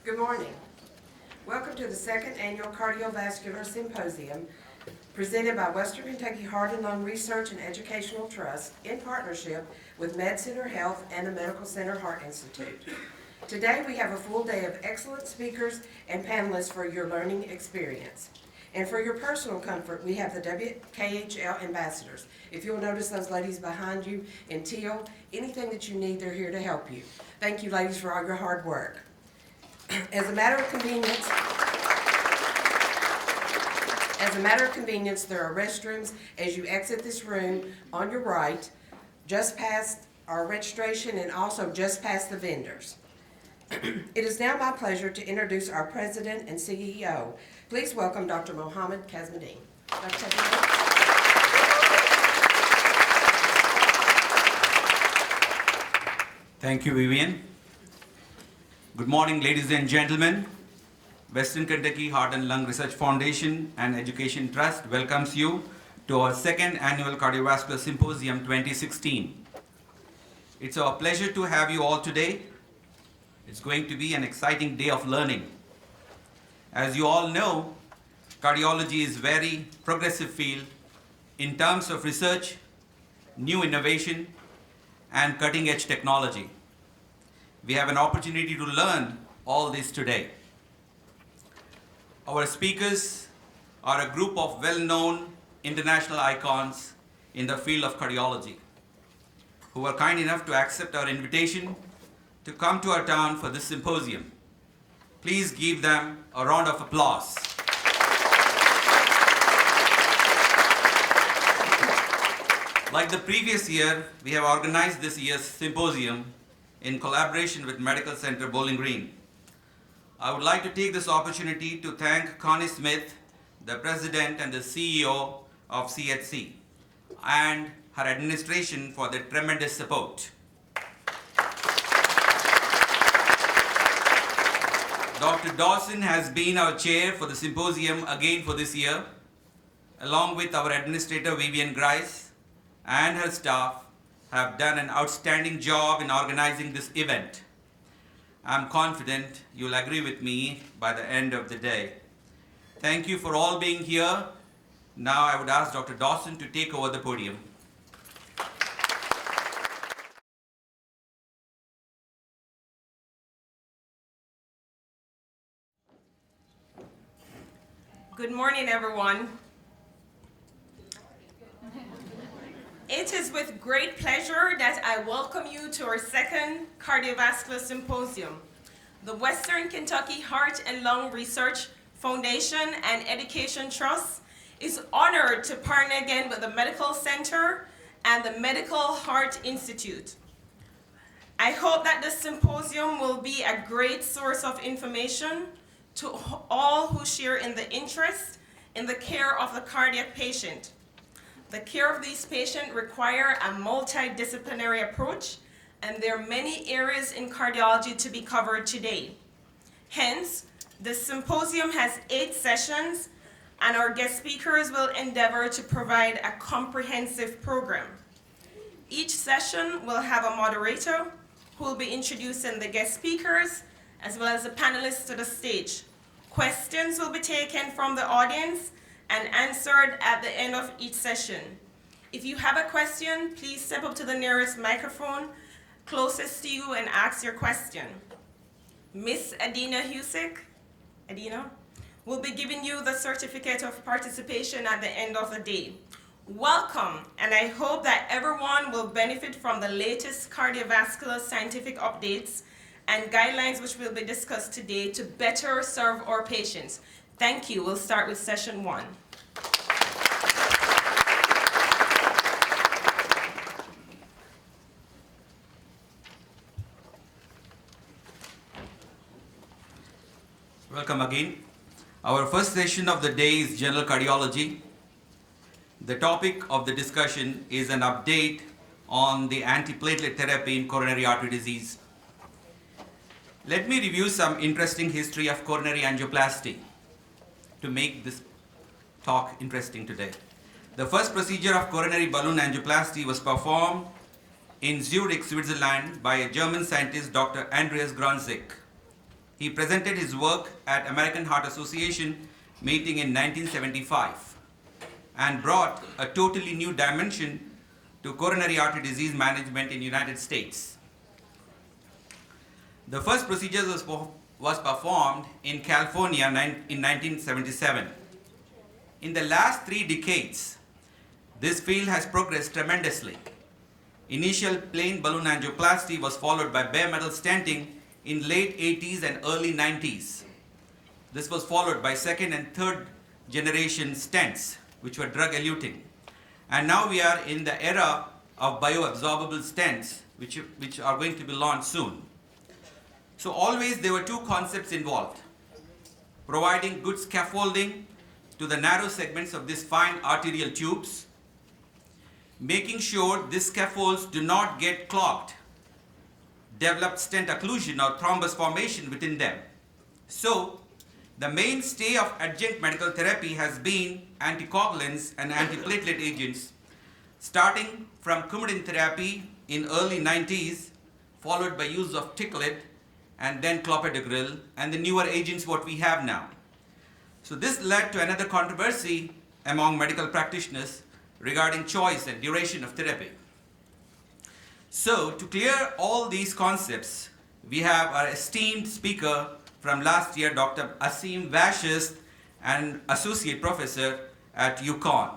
Good morning. Welcome to the second annual Cardiovascular Symposium presented by Western Kentucky Heart and Lung Research and Educational Trust in partnership with MedCenter Health and the Medical Center Heart Institute. Today we have a full day of excellent speakers and panelists for your learning experience. And for your personal comfort, we have the WKHL ambassadors. If you'll notice those ladies behind you in teal, anything that you need, they're here to help you. Thank you, ladies, for all your hard work. As a matter of convenience, there are restrooms as you exit this room on your right, just past our registration and also just past the vendors. It is now my pleasure to introduce our President and CEO. Please welcome Dr. Mohammed Kazmuddin. Dr. Kazmuddin. Thank you, Vivian. Good morning, ladies and gentlemen. Western Kentucky Heart and Lung Research Foundation and Education Trust welcomes you to our second annual Cardiovascular Symposium 2016. It's our pleasure to have you all today. It's going to be an exciting day of learning. As you all know, cardiology is a very progressive field in terms of research, new innovation, and cutting-edge technology. We have an opportunity to learn all this today. Our speakers are a group of well-known international icons in the field of cardiology who were kind enough to accept our invitation to come to our town for this symposium. Please give them a round of applause. Like the previous year, we have organized this year's symposium in collaboration with Medical Center Bowling Green. I would like to take this opportunity to thank Connie Smith, the President and the CEO of CHC, and her administration for their tremendous support. Dr. Dawson has been our chair for the symposium again for this year, along with our administrator Vivian Grice and her staff have done an outstanding job in organizing this event. I'm confident you'll agree with me by the end of the day. Thank you for all being here. Now I would ask Dr. Dawson to take over the podium. Good morning, everyone. It is with great pleasure that I welcome you to our second Cardiovascular Symposium. The Western Kentucky Heart and Lung Research Foundation and Education Trust is honored to partner again with the Medical Center and the Medical Heart Institute. I hope that this symposium will be a great source of information to all who share in the interest in the care of the cardiac patient. The care of these patients require a multidisciplinary approach, and there are many areas in cardiology to be covered today. Hence, the symposium has 8 sessions, and our guest speakers will endeavor to provide a comprehensive program. Each session will have a moderator who will be introducing the guest speakers as well as the panelists to the stage. Questions will be taken from the audience and answered at the end of each session. If you have a question, please step up to the nearest microphone closest to you and ask your question. Miss Adina Husick, will be giving you the certificate of participation at the end of the day. Welcome, and I hope that everyone will benefit from the latest cardiovascular scientific updates and guidelines which will be discussed today to better serve our patients. Thank you. We'll start with session 1. Welcome again. Our first session of the day is General Cardiology. The topic of the discussion is an update on the antiplatelet therapy in coronary artery disease. Let me review some interesting history of coronary angioplasty to make this talk interesting today. The first procedure of coronary balloon angioplasty was performed in Zurich, Switzerland by a German scientist, Dr. Andreas Gronzig. he presented his work at American Heart Association meeting in 1975 and brought a totally new dimension to coronary artery disease management in the United States. The first procedure was performed in California in 1977. In the last 3 decades, this field has progressed tremendously. Initial plain balloon angioplasty was followed by bare metal stenting in late 80s and early 90s. This was followed by second and third generation stents, which were drug-eluting. And now we are in the era of bioabsorbable stents, which are going to be launched soon. So always there were 2 concepts involved: providing good scaffolding to the narrow segments of these fine arterial tubes, making sure these scaffolds do not get clogged, develop stent occlusion or thrombus formation within them. So the mainstay of adjunct medical therapy has been anticoagulants and antiplatelet agents, starting from Coumadin therapy in early 90s, followed by use of Ticagrelor and then clopidogrel and the newer agents what we have now. So this led to another controversy among medical practitioners regarding choice and duration of therapy. So to clear all these concepts, we have our esteemed speaker from last year, Dr. Asim Vashist, an associate professor at UConn.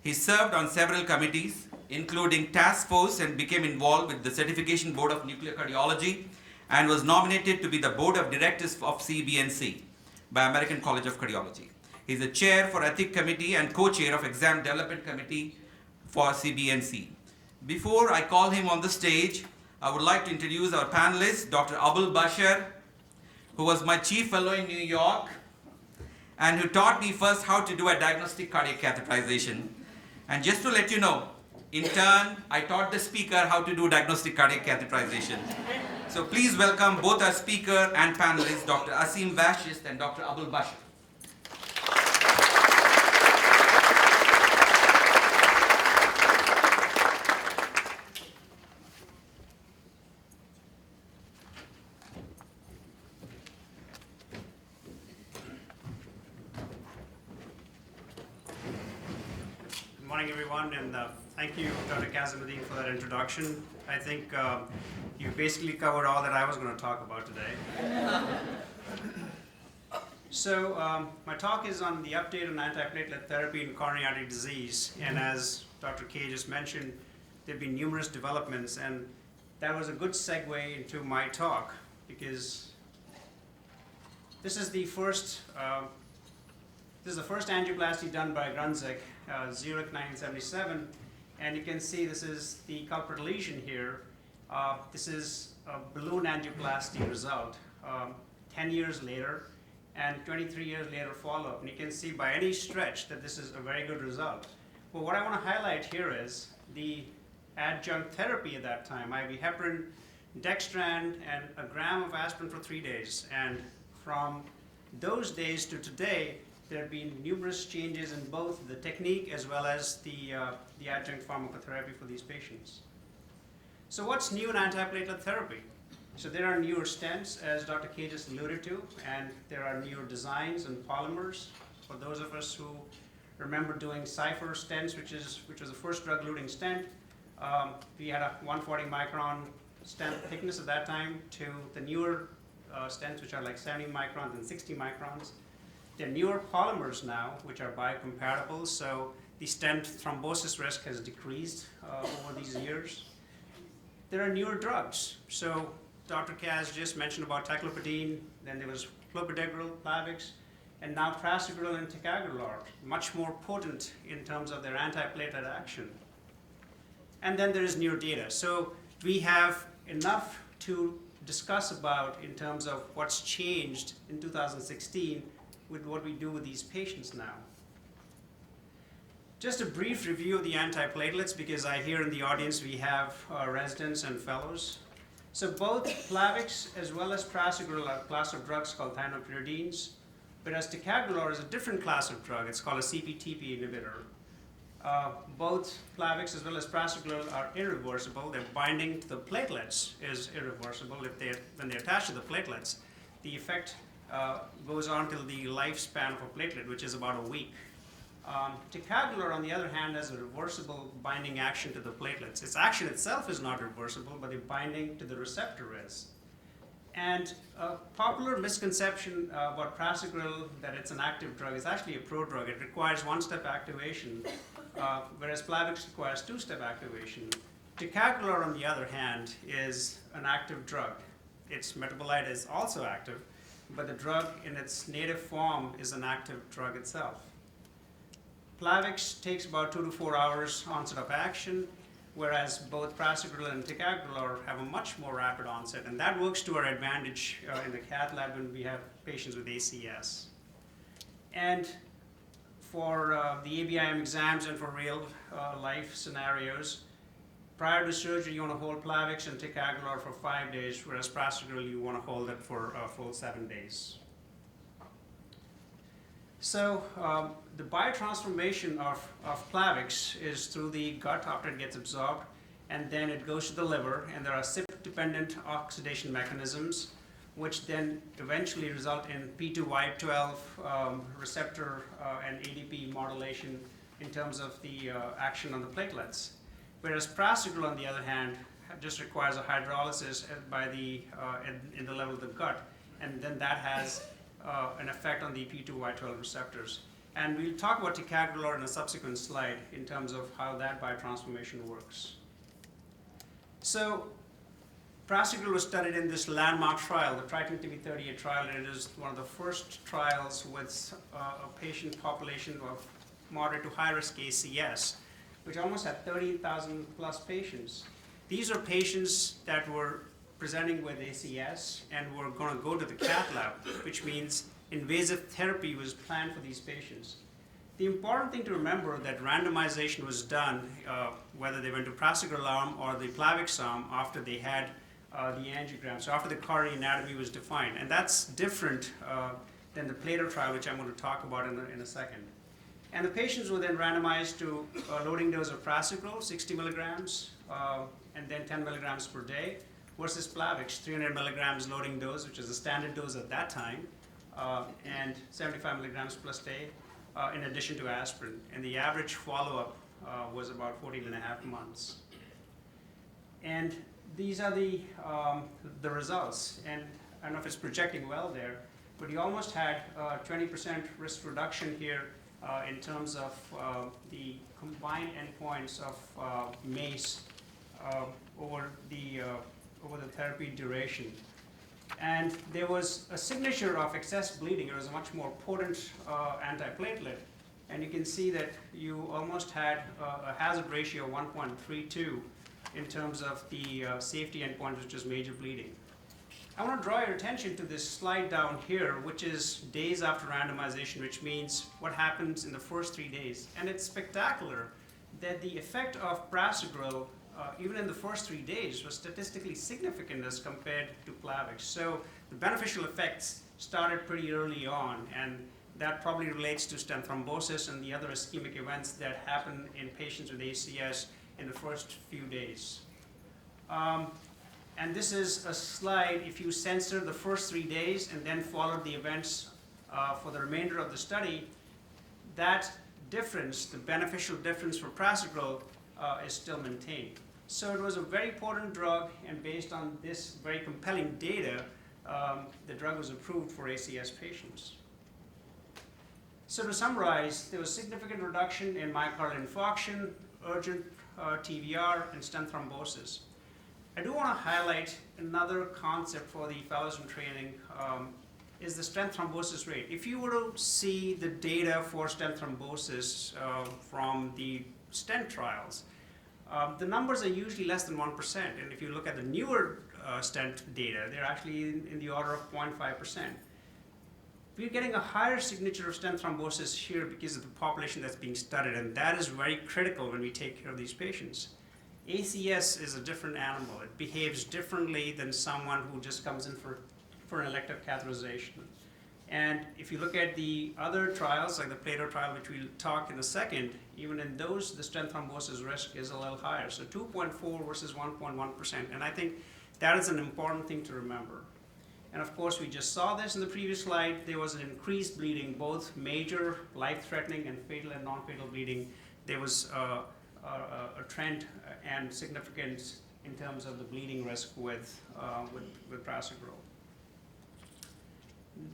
He served on several committees, including task force, and became involved with the Certification Board of Nuclear Cardiology and was nominated to be the board of directors of CBNC by American College of Cardiology. He is the chair for Ethics Committee and co-chair of Exam Development Committee for CBNC. Before I call him on the stage, I would like to introduce our panelist, Dr. Abul Bashar, who was my chief fellow in New York and who taught me first how to do a diagnostic cardiac catheterization. And just to let you know, in turn, I taught the speaker how to do diagnostic cardiac catheterization. So please welcome both our speaker and panelists, Dr. Asim Vashist and Dr. Abul Bashar. Good morning, everyone, and thank you, Dr. Kazimuddin, for that introduction. I think you basically covered all that I was going to talk about today. So my talk is on the update on antiplatelet therapy in coronary artery disease, and as Dr. K just mentioned, there have been numerous developments, and that was a good segue into my talk, because this is the first angioplasty done by Grunzig, Zurich 1977, and you can see this is the culprit lesion here. This is a balloon angioplasty result 10 years later and 23 years later follow-up, and you can see by any stretch that this is a very good result. But what I want to highlight here is the adjunct therapy at that time: IV heparin, dextran, and a gram of aspirin for 3 days. And from those days to today, there have been numerous changes in both the technique as well as the adjunct pharmacotherapy for these patients. So what's new in antiplatelet therapy? So there are newer stents, as Dr. K just alluded to, and there are newer designs and polymers. For those of us who remember doing Cypher stents, which was the first drug-eluting stent, we had a 140 micron stent thickness at that time to the newer stents, which are like 70 microns and 60 microns. There are newer polymers now, which are biocompatible, so the stent thrombosis risk has decreased over these years. There are newer drugs. So Dr. Kaz just mentioned about ticlopidine, then there was clopidogrel, Plavix, and now prasugrel and Ticagrelor, much more potent in terms of their antiplatelet action. And then there is newer data. So we have enough to discuss about in terms of what's changed in 2016 with what we do with these patients now. Just a brief review of the antiplatelets, because I hear in the audience we have residents and fellows. So both Plavix as well as prasugrel are a class of drugs called thienopyridines, whereas Ticagrelor is a different class of drug. It's called a CPTP inhibitor. Both Plavix as well as prasugrel are irreversible. Their binding to the platelets is irreversible when they attach to the platelets. the effect goes on till the lifespan of a platelet, which is about a week. Ticagrelor, on the other hand, has a reversible binding action to the platelets. Its action itself is not reversible, but the binding to the receptor is. And a popular misconception about prasugrel, that it's an active drug, is actually a prodrug. It requires one-step activation, whereas Plavix requires two-step activation. Ticagrelor, on the other hand, is an active drug. Its metabolite is also active, but the drug in its native form is an active drug itself. Plavix takes about 2 to 4 hours onset of action, whereas both prasugrel and ticagrelor have a much more rapid onset, and that works to our advantage in the cath lab when we have patients with ACS. And for the ABIM exams and for real life scenarios, prior to surgery, you want to hold Plavix and Ticagrelor for 5 days, whereas prasugrel, you want to hold it for a full 7 days. So the biotransformation of Plavix is through the gut after it gets absorbed, and then it goes to the liver, and there are CYP-dependent oxidation mechanisms, which then eventually result in P2Y12 receptor and ADP modulation in terms of the action on the platelets. Whereas prasugrel, on the other hand, just requires a hydrolysis in the level of the gut, and then that has an effect on the P2Y12 receptors. And we'll talk about ticagrelor in a subsequent slide in terms of how that biotransformation works. So prasugrel was studied in this landmark trial, the Triton TB38 trial, and it is one of the first trials with a patient population of moderate to high-risk ACS, which almost had 30,000 plus patients. These are patients that were presenting with ACS and were going to go to the cath lab, which means invasive therapy was planned for these patients. The important thing to remember that randomization was done, whether they went to prasugrel arm or the Plavix arm, after they had the angiogram, so after the coronary anatomy was defined. And that's different than the Plato trial, which I'm going to talk about in a second. And the patients were then randomized to a loading dose of prasugrel, 60 milligrams, and then 10 milligrams per day, versus Plavix, 300 milligrams loading dose, which is the standard dose at that time, and 75 milligrams plus day, in addition to aspirin. And the average follow-up was about 14 and a half months. And these are the results. And I don't know if it's projecting well there, but you almost had 20% risk reduction here in terms of the combined endpoints of MACE over the therapy duration. And there was a signature of excess bleeding. It was a much more potent antiplatelet. And you can see that you almost had a hazard ratio of 1.32 in terms of the safety endpoint, which is major bleeding. I want to draw your attention to this slide down here, which is days after randomization, which means what happens in the first 3 days. And it's spectacular that the effect of prasugrel, even in the first 3 days, was statistically significant as compared to Plavix. So the beneficial effects started pretty early on, and that probably relates to stent thrombosis and the other ischemic events that happen in patients with ACS in the first few days. And this is a slide, if you censor the first 3 days and then followed the events for the remainder of the study, that difference, the beneficial difference for prasugrel, is still maintained. So it was a very potent drug, and based on this very compelling data, the drug was approved for ACS patients. So to summarize, there was significant reduction in myocardial infarction, urgent TVR, and stent thrombosis. I do want to highlight another concept for the fellows in training, is the stent thrombosis rate. If you were to see the data for stent thrombosis from the stent trials, the numbers are usually less than 1%. And if you look at the newer stent data, they're actually in the order of 0.5%. We're getting a higher signature of stent thrombosis here because of the population that's being studied, and that is very critical when we take care of these patients. ACS is a different animal. It behaves differently than someone who just comes in for an elective catheterization. And if you look at the other trials, like the Plato trial, which we'll talk in a second, even in those, the stent thrombosis risk is a little higher. So 2.4 versus 1.1%. And I think that is an important thing to remember. And of course, we just saw this in the previous slide. There was an increased bleeding, both major, life-threatening, and fatal and non-fatal bleeding. There was a trend and significance in terms of the bleeding risk with prasugrel.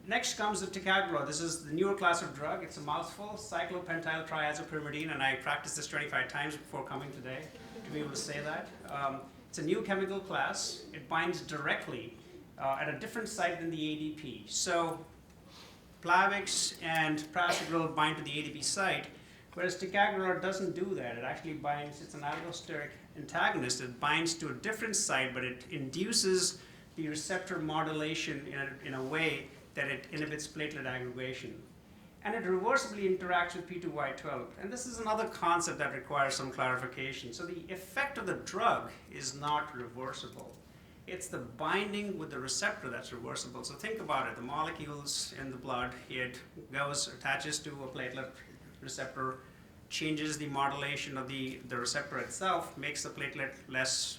Next comes the Ticagrelor. This is the newer class of drug. It's a mouthful, cyclopentyl triazopyrimidine, and I practiced this 25 times before coming today to be able to say that. It's a new chemical class. It binds directly at a different site than the ADP. So Plavix and prasugrel bind to the ADP site, whereas Ticagrelor doesn't do that. It actually binds, it's an allosteric antagonist. It binds to a different site, but it induces the receptor modulation in a way that it inhibits platelet aggregation. And it reversibly interacts with P2Y12. And this is another concept that requires some clarification. So the effect of the drug is not reversible. It's the binding with the receptor that's reversible. So think about it. The molecules in the blood, it goes, attaches to a platelet receptor, changes the modulation of the receptor itself, makes the platelet less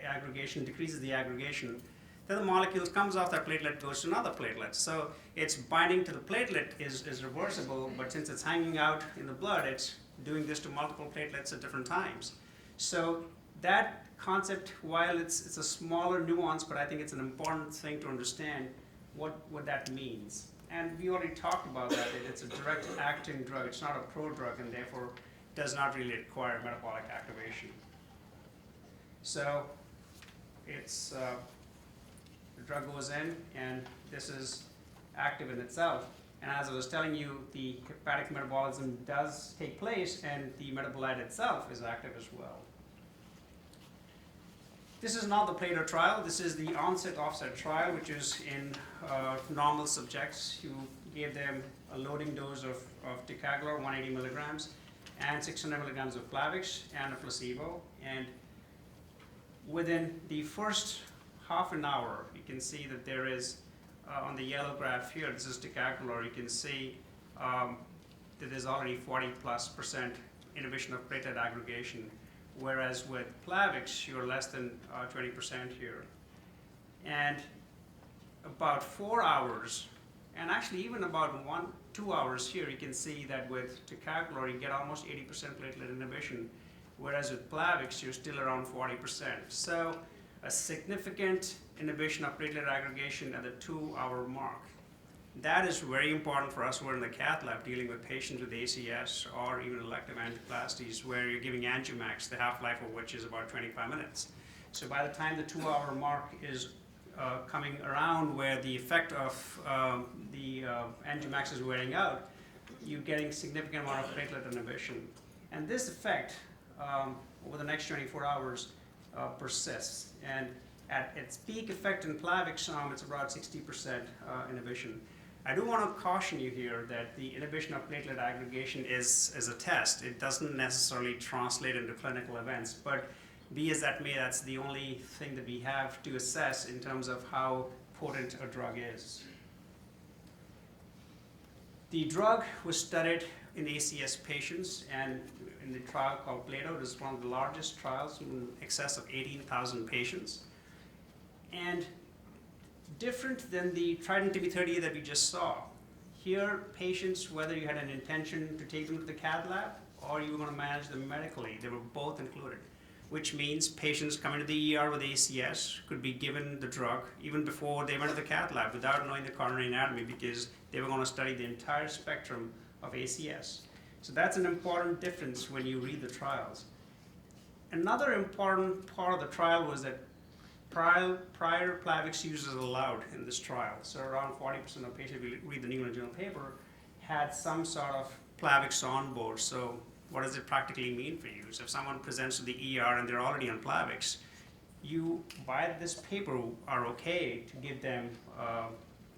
aggregation, decreases the aggregation. Then the molecule comes off that platelet, goes to another platelet. So its binding to the platelet is reversible, but since it's hanging out in the blood, it's doing this to multiple platelets at different times. So that concept, while it's a smaller nuance, but I think it's an important thing to understand what that means. And we already talked about that. It's a direct acting drug. It's not a prodrug, and therefore does not really require metabolic activation. So it's the drug goes in, and this is active in itself. And as I was telling you, the hepatic metabolism does take place, and the metabolite itself is active as well. This is not the Plato trial. This is the onset-offset trial, which is in normal subjects. You gave them a loading dose of Ticagrelor, 180 milligrams, and 600 milligrams of Plavix, and a placebo. And within the first half an hour, you can see that there is, on the yellow graph here, this is Ticagrelor, you can see that there's already 40+% inhibition of platelet aggregation, whereas with Plavix, you're less than 20% here. And about 4 hours, and actually even about 2 hours here, you can see that with Ticagrelor, you get almost 80% platelet inhibition, whereas with Plavix, you're still around 40%. So a significant inhibition of platelet aggregation at the 2-hour mark. That is very important for us who are in the cath lab dealing with patients with ACS or even elective angioplasties, where you're giving Angiomax, the half-life of which is about 25 minutes. So by the time the 2-hour mark is coming around, where the effect of the Angiomax is wearing out, you're getting significant amount of platelet inhibition. And this effect over the next 24 hours persists. And at its peak effect in Plavix, it's about 60% inhibition. I do want to caution you here that the inhibition of platelet aggregation is a test. It doesn't necessarily translate into clinical events, but be as that may, that's the only thing that we have to assess in terms of how potent a drug is. The drug was studied in ACS patients, and in the trial called Plato, it is one of the largest trials in excess of 18,000 patients. And different than the Trident TB30 that we just saw. Here, patients, whether you had an intention to take them to the cath lab or you were going to manage them medically, they were both included, which means patients coming to the ER with ACS could be given the drug even before they went to the cath lab without knowing the coronary anatomy, because they were going to study the entire spectrum of ACS. So that's an important difference when you read the trials. Another important part of the trial was that prior Plavix use is allowed in this trial. So around 40% of patients, if you read the New England Journal paper, had some sort of Plavix on board. So what does it practically mean for you? So if someone presents to the ER and they're already on Plavix, you, by this paper, are okay to give them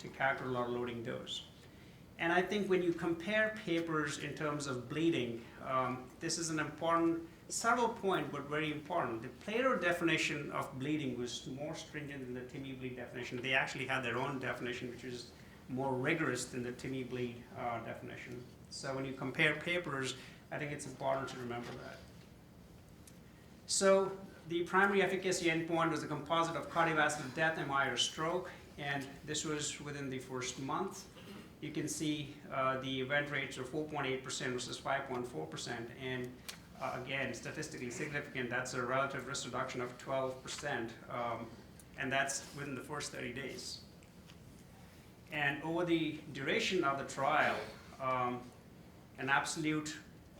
Ticagrelor loading dose. And I think when you compare papers in terms of bleeding, this is an important, subtle point, but very important. The Plato definition of bleeding was more stringent than the TIMI bleed definition. They actually had their own definition, which is more rigorous than the TIMI bleed definition. So when you compare papers, I think it's important to remember that. So the primary efficacy endpoint was a composite of cardiovascular death, MI, or stroke, and this was within the first month. You can see the event rates are 4.8% versus 5.4%, and again, statistically significant. That's a relative risk reduction of 12%, and that's within the first 30 days. And over the duration of the trial, an absolute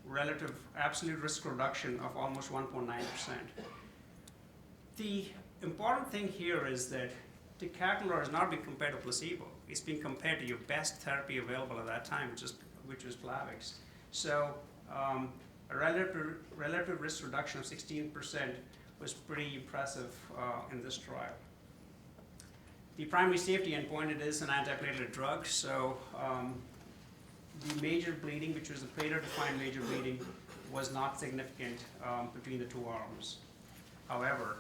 risk reduction of almost 1.9%. The important thing here is that Ticagrelor is not being compared to placebo. It's being compared to your best therapy available at that time, which was Plavix. So a relative risk reduction of 16% was pretty impressive in this trial. The primary safety endpoint, it is an antiplatelet drug, so the major bleeding, which was a platelet-defined major bleeding, was not significant between the two arms. However,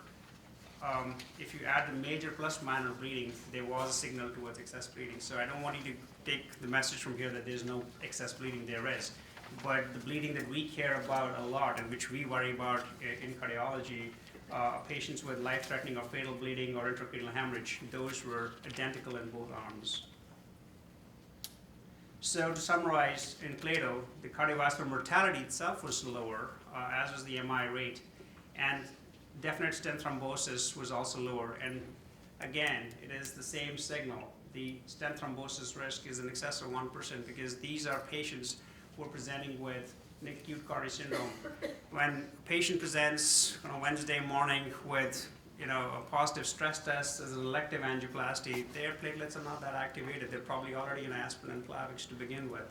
if you add the major plus minor bleeding, there was a signal towards excess bleeding. So I don't want you to take the message from here that there's no excess bleeding. There is. But the bleeding that we care about a lot and which we worry about in cardiology, patients with life-threatening or fatal bleeding or intracranial hemorrhage, those were identical in both arms. So to summarize, in Plato, the cardiovascular mortality itself was lower, as was the MI rate, and definite stent thrombosis was also lower. And again, it is the same signal. The stent thrombosis risk is in excess of 1% because these are patients who are presenting with an acute cardiac syndrome. When a patient presents on a Wednesday morning with a positive stress test as an elective angioplasty, their platelets are not that activated. They're probably already on aspirin and Plavix to begin with.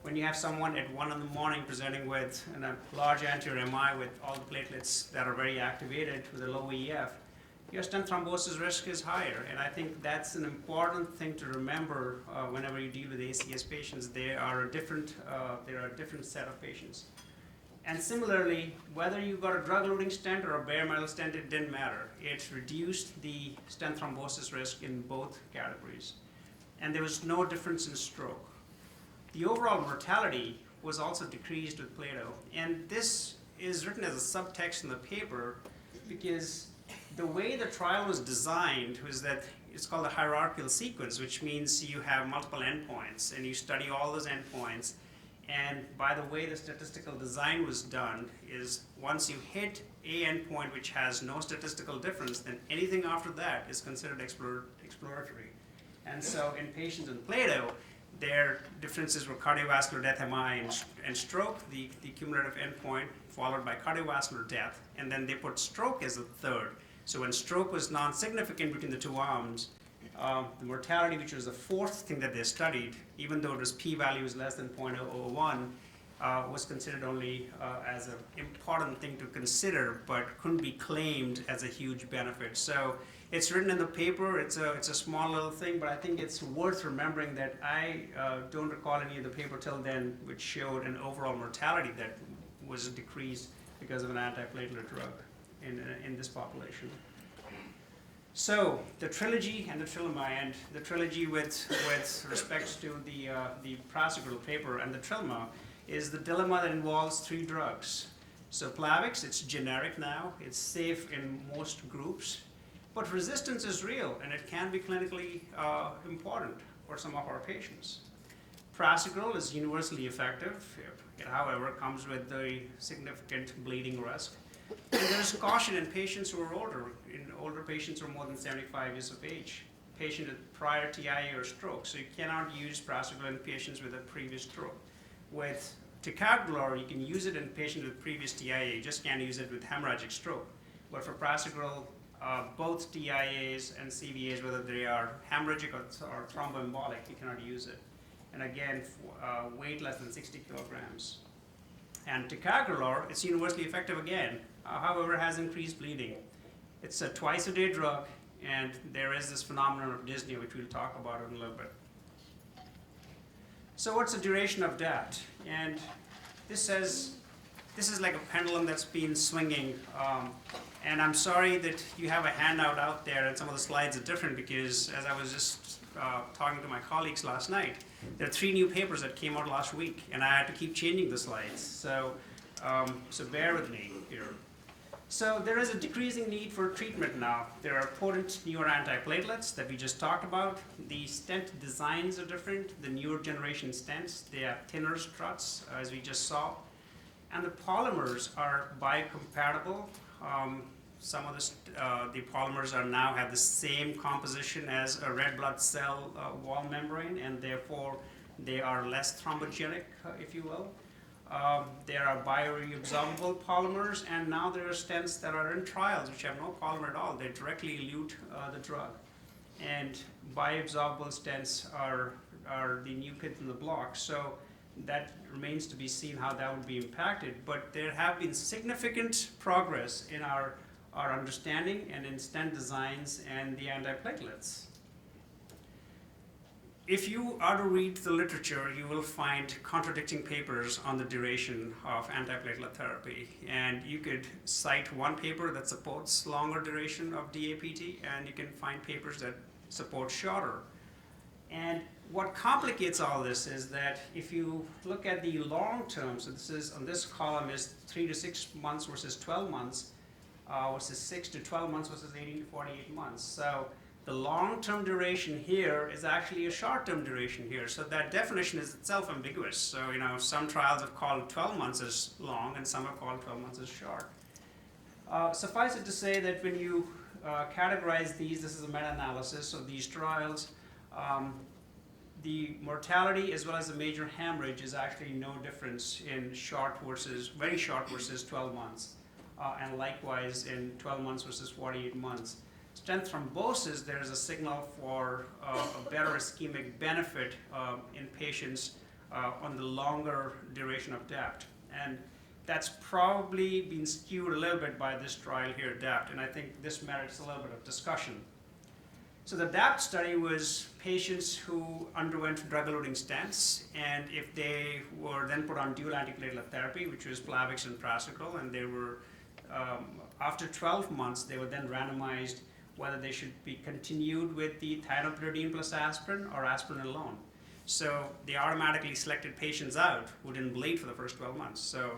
When you have someone at 1 in the morning presenting with a large anterior MI with all the platelets that are very activated with a low EF, your stent thrombosis risk is higher. And I think that's an important thing to remember whenever you deal with ACS patients. There are a different set of patients. And similarly, whether you got a drug-eluting stent or a bare metal stent, it didn't matter. It reduced the stent thrombosis risk in both categories. And there was no difference in stroke. The overall mortality was also decreased with Plato. And this is written as a subtext in the paper because the way the trial was designed was that it's called a hierarchical sequence, which means you have multiple endpoints and you study all those endpoints. And by the way the statistical design was done is once you hit a endpoint which has no statistical difference, then anything after that is considered exploratory. And so in patients in Plato, their differences were cardiovascular death, MI, and stroke, the cumulative endpoint, followed by cardiovascular death. And then they put stroke as a third. So when stroke was non-significant between the two arms, the mortality, which was the fourth thing that they studied, even though it was p-value was less than 0.001, was considered only as an important thing to consider, but couldn't be claimed as a huge benefit. So it's written in the paper. It's a small little thing, but I think it's worth remembering that I don't recall any of the paper till then which showed an overall mortality that was decreased because of an antiplatelet drug in this population. So the trilogy and the trilema, and the trilogy with respect to the Prasugrel paper and the trilema is the dilemma that involves 3 drugs. So Plavix, it's generic now, it's safe in most groups, but resistance is real and it can be clinically important for some of our patients. Prasugrel is universally effective, it however comes with a significant bleeding risk. And there's caution in patients who are older, in older patients who are more than 75 years of age, patient with prior TIA or stroke. So you cannot use Prasugrel in patients with a previous stroke. With Ticagrelor, you can use it in patients with previous TIA. You just can't use it with hemorrhagic stroke. But for Prasugrel, both TIAs and CVAs, whether they are hemorrhagic or thromboembolic, you cannot use it. And again, weight less than 60 kilograms. And Ticagrelor, it's universally effective again, however, has increased bleeding. It's a twice-a-day drug, and there is this phenomenon of dyspnea, which we'll talk about in a little bit. So what's the duration of death? And this is like a pendulum that's been swinging. And I'm sorry that you have a handout out there, and some of the slides are different because, as I was just talking to my colleagues last night, there are 3 new papers that came out last week, and I had to keep changing the slides. So bear with me here. So there is a decreasing need for treatment now. There are potent newer antiplatelets that we just talked about. The stent designs are different. The newer generation stents, they have thinner struts, as we just saw. And the polymers are biocompatible. Some of the polymers are now have the same composition as a red blood cell wall membrane, and therefore they are less thrombogenic, if you will. There are bioreabsorbable polymers, and now there are stents that are in trials which have no polymer at all. They directly elute the drug. And bioabsorbable stents are the new kids in the block. So that remains to be seen how that would be impacted. But there have been significant progress in our understanding and in stent designs and the antiplatelets. If you are to read the literature, you will find contradicting papers on the duration of antiplatelet therapy. And you could cite one paper that supports longer duration of DAPT, and you can find papers that support shorter. And what complicates all this is that if you look at the long term, so this is on this column is 3 to 6 months versus 12 months, versus 6 to 12 months versus 18 to 48 months. So the long-term duration here is actually a short-term duration here. So that definition is itself ambiguous. So, some trials have called 12 months as long and some have called 12 months as short. Suffice it to say that when you categorize these, this is a meta-analysis of these trials, the mortality as well as the major hemorrhage is actually no difference in very short versus 12 months. And likewise in 12 months versus 48 months. Stent thrombosis, there is a signal for a better ischemic benefit in patients on the longer duration of DAPT. And that's probably been skewed a little bit by this trial here, DAPT, and I think this merits a little bit of discussion. So the DAPT study was patients who underwent drug-eluting stents, and if they were then put on dual antiplatelet therapy, which was Plavix and Prasugrel, and they were, after 12 months, they were then randomized whether they should be continued with the thienopyridine plus aspirin or aspirin alone. So they automatically selected patients out who didn't bleed for the first 12 months. So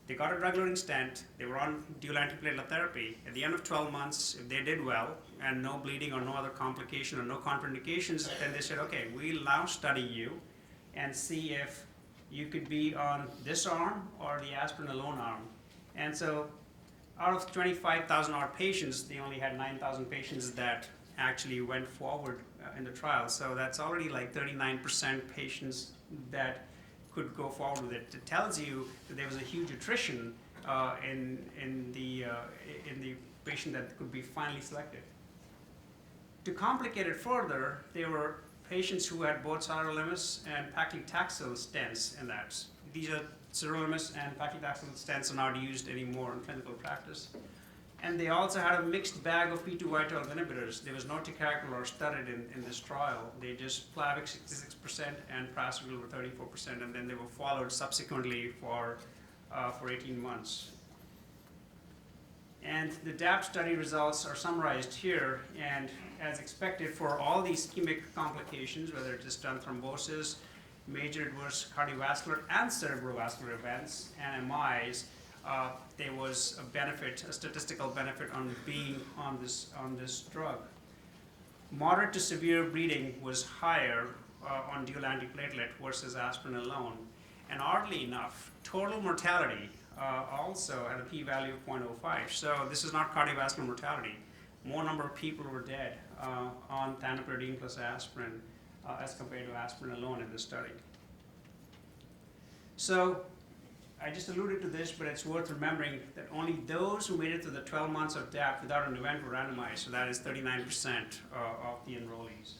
they got a drug-eluting stent, they were on dual antiplatelet therapy. At the end of 12 months, if they did well and no bleeding or no other complication or no contraindications, then they said, okay, we'll now study you and see if you could be on this arm or the aspirin alone arm. And so out of 25,000 odd patients, they only had 9,000 patients that actually went forward in the trial. So that's already like 39% patients that could go forward with it. It tells you that there was a huge attrition in the patient that could be finally selected. To complicate it further, there were patients who had both sirolimus and paclitaxel stents in that. These are sirolimus and paclitaxel stents are not used anymore in clinical practice. And they also had a mixed bag of P2Y12 inhibitors. There was no Ticagrelor studied in this trial. They just Plavix 66% and Prasugrel were 34%, and then they were followed subsequently for 18 months. And the DAPT study results are summarized here, and as expected for all these ischemic complications, whether it is stent thrombosis, major adverse cardiovascular and cerebrovascular events, and MIs, there was a benefit, a statistical benefit on being on this drug. Moderate to severe bleeding was higher on dual antiplatelet versus aspirin alone. And oddly enough, total mortality also had a p-value of 0.05. So this is not cardiovascular mortality. More number of people were dead on thienopyridine plus aspirin as compared to aspirin alone in this study. So I just alluded to this, but it's worth remembering that only those who made it to the 12 months of DAPT without an event were randomized, so that is 39% of the enrollees.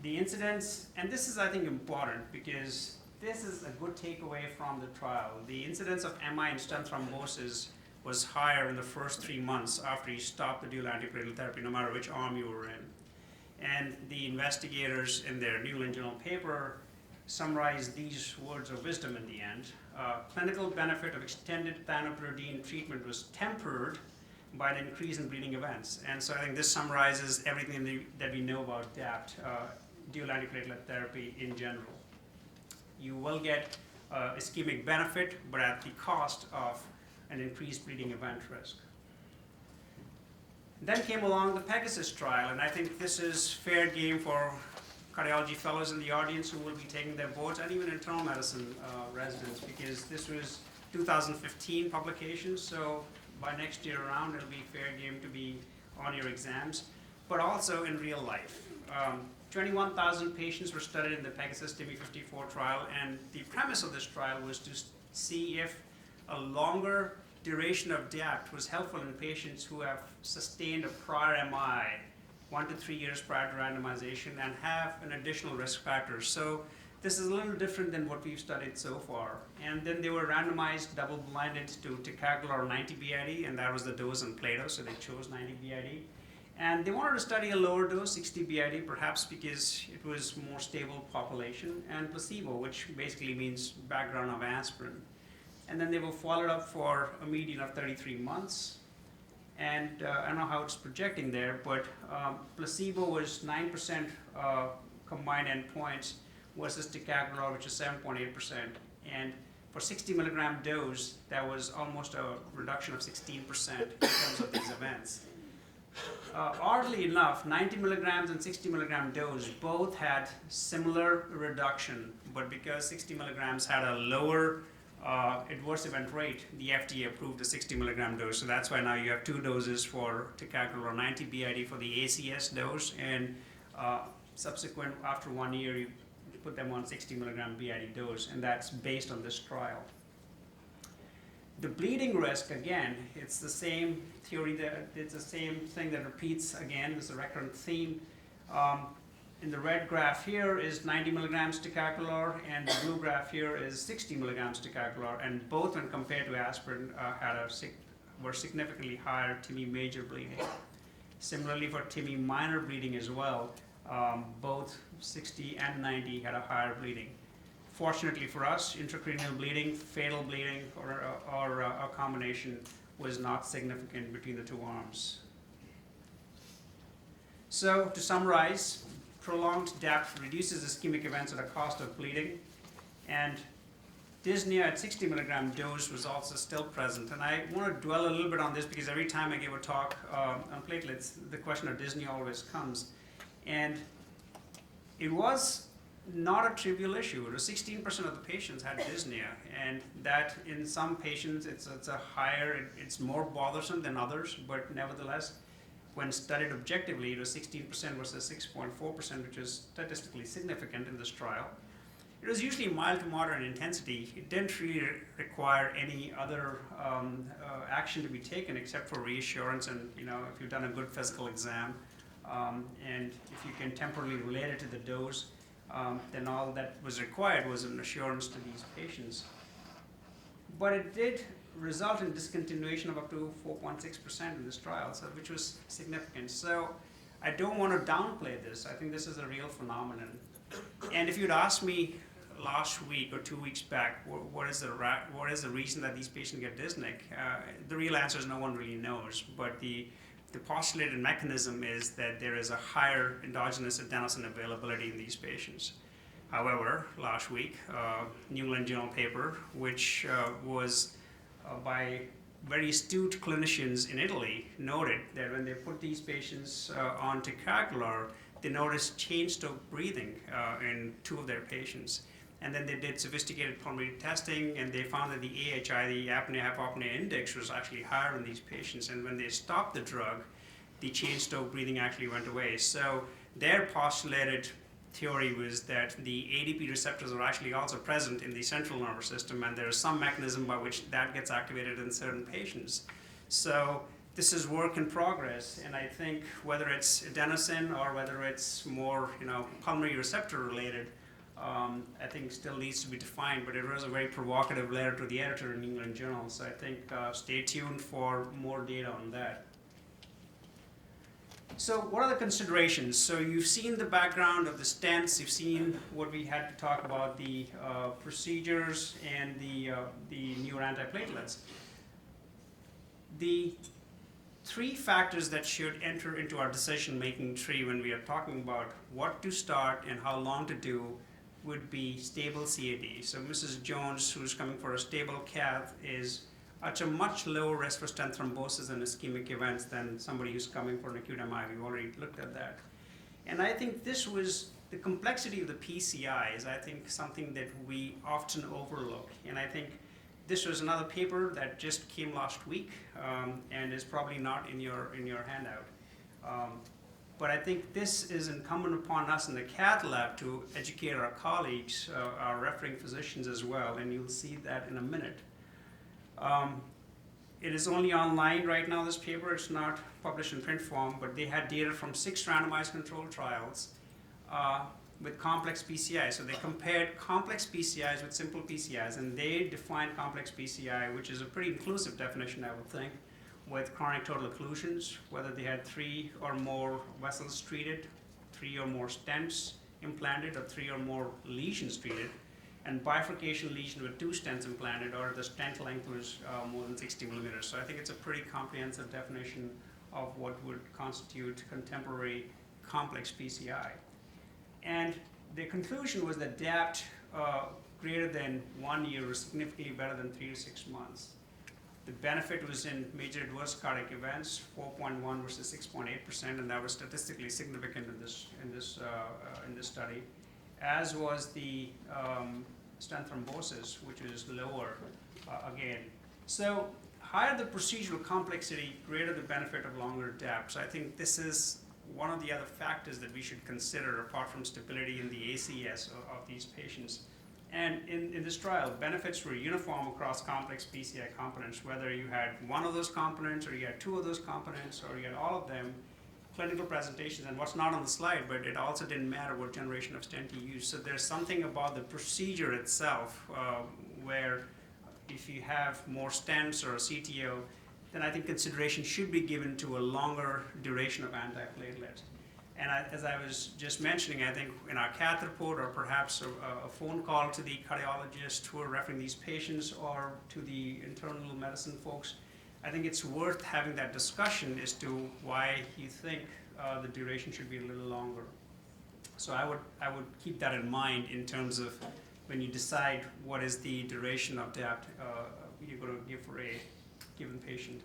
The incidence, and this is I think important because this is a good takeaway from the trial. The incidence of MI and stent thrombosis was higher in the first 3 months after you stopped the dual antiplatelet therapy, no matter which arm you were in. And the investigators in their New England Journal paper summarized these words of wisdom in the end. Clinical benefit of extended thienopyridine treatment was tempered by the increase in bleeding events. And so I think this summarizes everything that we know about DAPT, dual antiplatelet therapy in general. You will get ischemic benefit, but at the cost of an increased bleeding event risk. Then came along the Pegasus trial, and I think this is fair game for cardiology fellows in the audience who will be taking their boards, and even internal medicine residents, because this was 2015 publication, so by next year around it'll be fair game to be on your exams, but also in real life. 21,000 patients were studied in the Pegasus TIMI-54 trial, and the premise of this trial was to see if a longer duration of DAPT was helpful in patients who have sustained a prior MI 1 to 3 years prior to randomization and have an additional risk factor. So this is a little different than what we've studied so far. And then they were randomized, double-blinded to Ticagrelor 90 BID, and that was the dose in Plato, so they chose 90 BID. And they wanted to study a lower dose, 60 BID, perhaps because it was more stable population, and placebo, which basically means background of aspirin. And then they were followed up for a median of 33 months. And I don't know how it's projecting there, but placebo was 9% combined endpoints versus Ticagrelor, which is 7.8%. And for 60 milligram dose, that was almost a reduction of 16% in terms of these events. Oddly enough, 90 milligrams and 60 milligram dose both had similar reduction, but because 60 milligrams had a lower adverse event rate, the FDA approved the 60 milligram dose. So that's why now you have 2 doses for Ticagrelor 90 BID for the ACS dose, and subsequent, after 1 year, you put them on 60 milligram BID dose, and that's based on this trial. The bleeding risk, again, it's the same theory, that it's the same thing that repeats again. There's a recurrent theme. In the red graph here is 90 milligrams Ticagrelor, and the blue graph here is 60 milligrams Ticagrelor, and both, when compared to aspirin, were significantly higher TIMI major bleeding. Similarly for TIMI minor bleeding as well, both 60 and 90 had a higher bleeding. Fortunately for us, intracranial bleeding, fatal bleeding, or a combination was not significant between the 2 arms. So to summarize, prolonged DAPT reduces ischemic events at a cost of bleeding, and dyspnea at 60 milligram dose was also still present. And I want to dwell a little bit on this because every time I give a talk on platelets, the question of dyspnea always comes. And it was not a trivial issue. It was 16% of the patients had dyspnea, and that in some patients it's a higher, it's more bothersome than others, but nevertheless, when studied objectively, it was 16% versus 6.4%, which is statistically significant in this trial. It was usually mild to moderate in intensity. It didn't really require any other action to be taken except for reassurance, and if you've done a good physical exam, and if you can temporarily relate it to the dose, then all that was required was an assurance to these patients. But it did result in discontinuation of up to 4.6% in this trial, so, which was significant. So I don't want to downplay this. I think this is a real phenomenon. And if you'd asked me last week or 2 weeks back, what is the reason that these patients get dyspneic, the real answer is no one really knows. But the postulated mechanism is that there is a higher endogenous adenosine availability in these patients. However, last week, New England Journal paper, which was by very astute clinicians in Italy, noted that when they put these patients on Ticagrelor, they noticed change stroke breathing in 2 of their patients. And then they did sophisticated pulmonary testing, and they found that the AHI, the apnea-hypopnea index, was actually higher in these patients. And when they stopped the drug, the change stroke breathing actually went away. So their postulated theory was that the ADP receptors are actually also present in the central nervous system, and there is some mechanism by which that gets activated in certain patients. So this is work in progress, and I think whether it's adenosine or whether it's more pulmonary receptor related, I think still needs to be defined, but it was a very provocative letter to the editor in New England Journal, so I think stay tuned for more data on that. So what are the considerations? So you've seen the background of the stents, you've seen what we had to talk about, the procedures and the newer antiplatelets. The 3 factors that should enter into our decision-making tree when we are talking about what to start and how long to do would be stable CAD. So Mrs. Jones, who's coming for a stable cath, is at a much lower risk for stent thrombosis and ischemic events than somebody who's coming for an acute MI. We've already looked at that. And I think this was the complexity of the PCI is, I think, something that we often overlook. And I think this was another paper that just came last week and is probably not in your handout. But I think this is incumbent upon us in the cath lab to educate our colleagues, our referring physicians as well, and you'll see that in a minute. It is only online right now, this paper. It's not published in print form, but they had data from 6 randomized controlled trials with complex PCI. So they compared complex PCIs with simple PCIs, and they defined complex PCI, which is a pretty inclusive definition, I would think, with chronic total occlusions, whether they had 3 or more vessels treated, 3 or more stents implanted, or 3 or more lesions treated, and bifurcation lesion with 2 stents implanted, or the stent length was more than 60 millimeters. So I think it's a pretty comprehensive definition of what would constitute contemporary complex PCI. And the conclusion was that DAPT greater than 1 year was significantly better than 3 to 6 months. The benefit was in major adverse cardiac events, 4.1 versus 6.8%, and that was statistically significant in this study, as was the stent thrombosis, which is lower again. So higher the procedural complexity, greater the benefit of longer DAPT. So I think this is one of the other factors that we should consider apart from stability in the ACS of these patients. And in this trial, benefits were uniform across complex PCI components, whether you had one of those components or you had 2 of those components or you had all of them. Clinical presentations, and what's not on the slide, but it also didn't matter what generation of stent you used. So there's something about the procedure itself where if you have more stents or a CTO, then I think consideration should be given to a longer duration of antiplatelet. And as I was just mentioning, I think in our cath report or perhaps a phone call to the cardiologist who are referring these patients or to the internal medicine folks, I think it's worth having that discussion as to why you think the duration should be a little longer. So I would keep that in mind in terms of when you decide what is the duration of DAPT you're going to give for a given patient.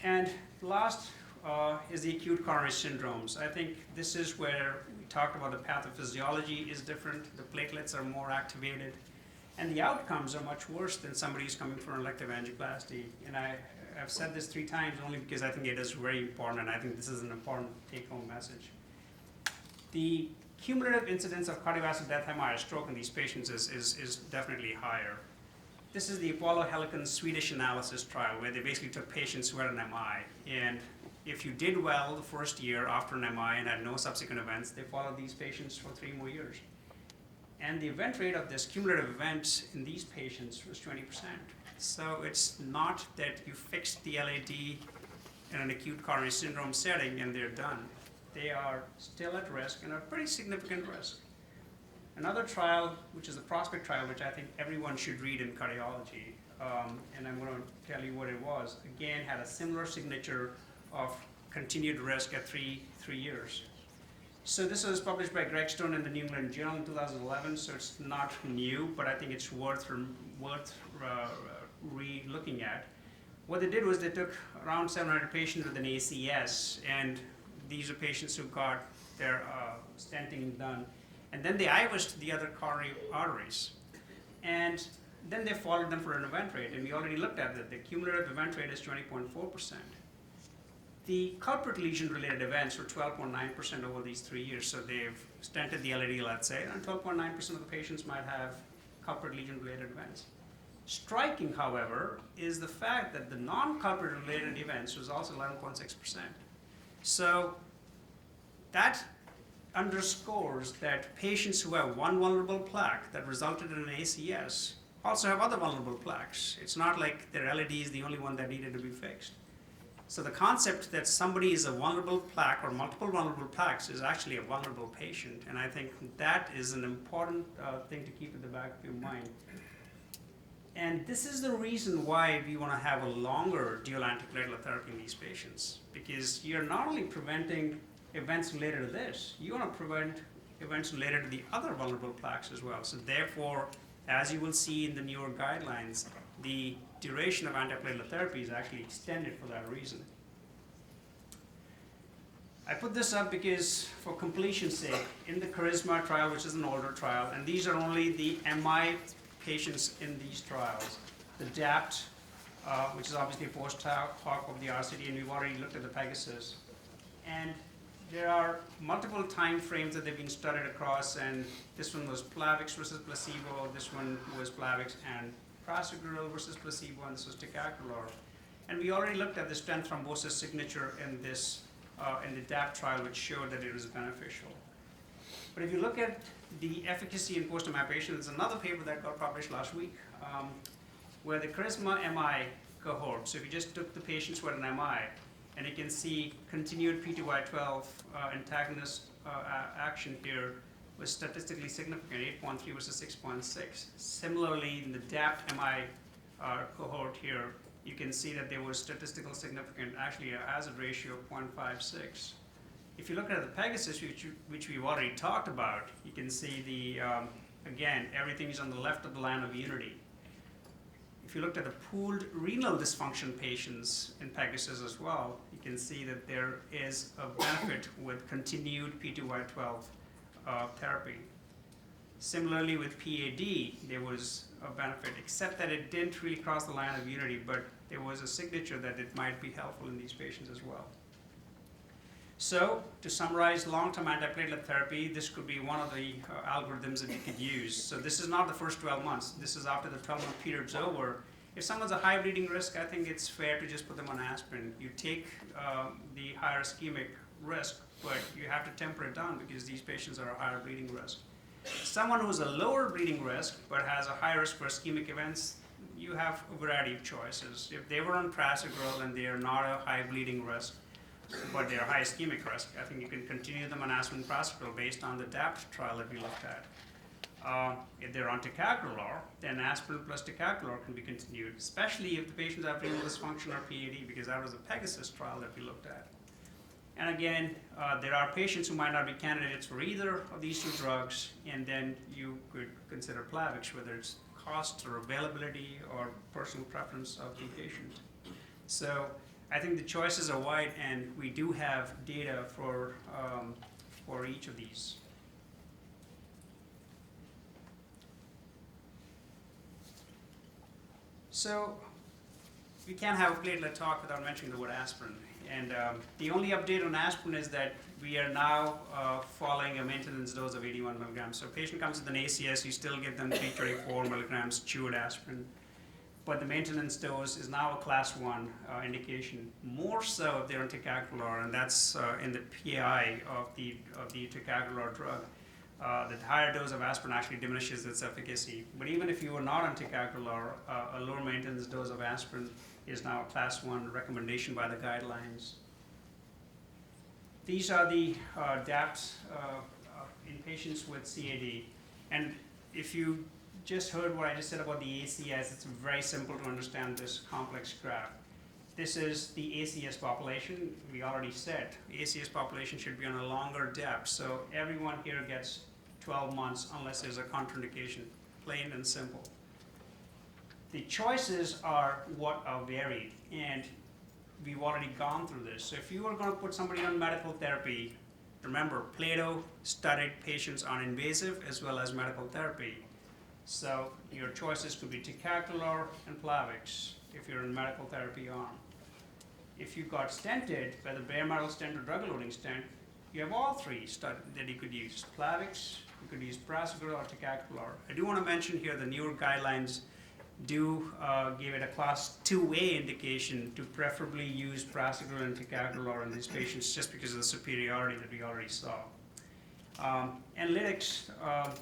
And last is the acute coronary syndromes. I think this is where we talked about the pathophysiology is different, the platelets are more activated, and the outcomes are much worse than somebody who's coming for an elective angioplasty. And I've said this 3 times only because I think it is very important, and I think this is an important take-home message. The cumulative incidence of cardiovascular death, MI, or stroke in these patients is definitely higher. This is the Apollo Helicon Swedish analysis trial, where they basically took patients who had an MI, and if you did well the first year after an MI and had no subsequent events, they followed these patients for 3 more years. And the event rate of this cumulative events in these patients was 20%. So it's not that you fixed the LAD in an acute coronary syndrome setting and they're done. They are still at risk and a pretty significant risk. Another trial, which is the Prospect trial, which I think everyone should read in cardiology, and I'm going to tell you what it was, again had a similar signature of continued risk at 3 years. So this was published by Greg Stone in the New England Journal in 2011, so it's not new, but I think it's worth re-looking at. What they did was they took around 700 patients with an ACS, and these are patients who got their stenting done. And then they IVUSed the other coronary arteries. And then they followed them for an event rate, and we already looked at that. The cumulative event rate is 20.4%. The culprit lesion-related events were 12.9% over these 3 years. So they've stented the LAD, let's say, and 12.9% of the patients might have culprit lesion-related events. Striking, however, is the fact that the non-culprit related events was also 11.6%. So that underscores that patients who have one vulnerable plaque that resulted in an ACS also have other vulnerable plaques. It's not like their LAD is the only one that needed to be fixed. So the concept that somebody is a vulnerable plaque or multiple vulnerable plaques is actually a vulnerable patient, and I think that is an important thing to keep in the back of your mind. And this is the reason why we want to have a longer dual antiplatelet therapy in these patients, because you're not only preventing events related to this, you want to prevent events related to the other vulnerable plaques as well. So therefore, As you will see in the newer guidelines, the duration of antiplatelet therapy is actually extended for that reason. I put this up because, for completion's sake, in the Charisma trial, which is an older trial, and these are only the MI patients in these trials, the DAPT, which is obviously post hoc of the RCT, and we've already looked at the Pegasus. And there are multiple time frames that they've been studied across, and this one was Plavix versus placebo, this one was Plavix and Prasugrel versus placebo, and this was Ticagrelor. And we already looked at the stent thrombosis signature in this in the DAPT trial, which showed that it was beneficial. But if you look at the efficacy in post-MI patients, there's another paper that got published last week, where the Charisma MI cohort, so if you just took the patients who had an MI, and you can see continued P2Y12 antagonist action here was statistically significant, 8.3 versus 6.6. Similarly, in the DAPT MI cohort here, you can see that there was statistical significant, actually a hazard ratio of 0.56. If you look at the Pegasus, which we've already talked about, you can see the, again, everything is on the left of the line of unity. If you looked at the pooled renal dysfunction patients in Pegasus as well, you can see that there is a benefit with continued P2Y12 therapy. Similarly with PAD, there was a benefit, except that it didn't really cross the line of unity, but there was a signature that it might be helpful in these patients as well. So, to summarize long-term antiplatelet therapy, this could be one of the algorithms that you could use. So this is not the first 12 months. This is after the 12-month period's over. If someone's a high bleeding risk, I think it's fair to just put them on aspirin. You take the higher ischemic risk, but you have to temper it down because these patients are a higher bleeding risk. Someone who's a lower bleeding risk but has a high risk for ischemic events, you have a variety of choices. If they were on Prasugrel and they are not a high bleeding risk, but they're high ischemic risk, I think you can continue them on aspirin Prasugrel based on the DAPT trial that we looked at. If they're on Ticagrelor, then aspirin plus Ticagrelor can be continued, especially if the patients have renal dysfunction or PAD, because that was the Pegasus trial that we looked at. And again, there are patients who might not be candidates for either of these two drugs, and then you could consider Plavix, whether it's cost or availability or personal preference of the patient. So I think the choices are wide, and we do have data for each of these. So we can't have a platelet talk without mentioning the word aspirin. And the only update on aspirin is that we are now following a maintenance dose of 81 milligrams. So a patient comes with an ACS, you still give them 334 milligrams chewed aspirin. But the maintenance dose is now a class 1 indication, more so if they're on Ticagrelor, and that's in the PI of the Ticagrelor drug. The higher dose of aspirin actually diminishes its efficacy. But even if you were not on Ticagrelor, a lower maintenance dose of aspirin is now a class 1 recommendation by the guidelines. These are the DAPTs in patients with CAD. And if you just heard what I just said about the ACS, it's very simple to understand this complex graph. This is the ACS population. We already said the ACS population should be on a longer DAPT. So everyone here gets 12 months unless there's a contraindication, plain and simple. The choices are what are varied, and we've already gone through this. So if you are going to put somebody on medical therapy, remember, Plato studied patients on invasive as well as medical therapy. So your choices could be Ticagrelor and Plavix if you're in medical therapy arm. If you got stented, whether bare metal stent or drug-eluting stent, you have all three that you could use. Plavix, you could use Prasugrel or Ticagrelor. I do want to mention here the newer guidelines do give it a class 2A indication to preferably use Prasugrel and Ticagrelor in these patients just because of the superiority that we already saw. Analytics,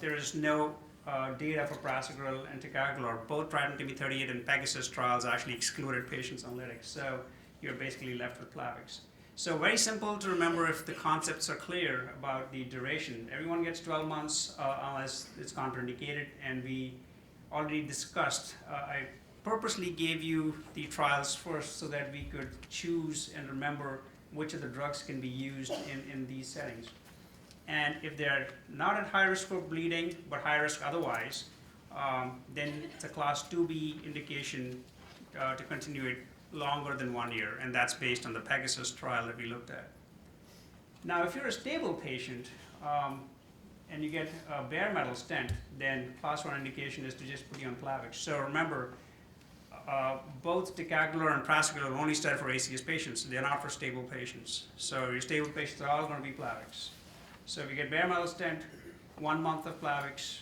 there is no data for Prasugrel and Ticagrelor. Both Trident TB38 and Pegasus trials actually excluded patients on lytics, so you're basically left with Plavix. So very simple to remember if the concepts are clear about the duration. Everyone gets 12 months unless it's contraindicated, and we already discussed. I purposely gave you the trials first so that we could choose and remember which of the drugs can be used in these settings. And if they're not at high risk for bleeding, but high risk otherwise, then it's a class 2B indication to continue it longer than 1 year, and that's based on the Pegasus trial that we looked at. Now, if you're a stable patient and you get a bare metal stent, then class 1 indication is to just put you on Plavix. So remember, both Ticagrelor and Prasugrel are only studied for ACS patients. They're not for stable patients. So your stable patients are all going to be Plavix. So if you get bare metal stent, 1 month of Plavix,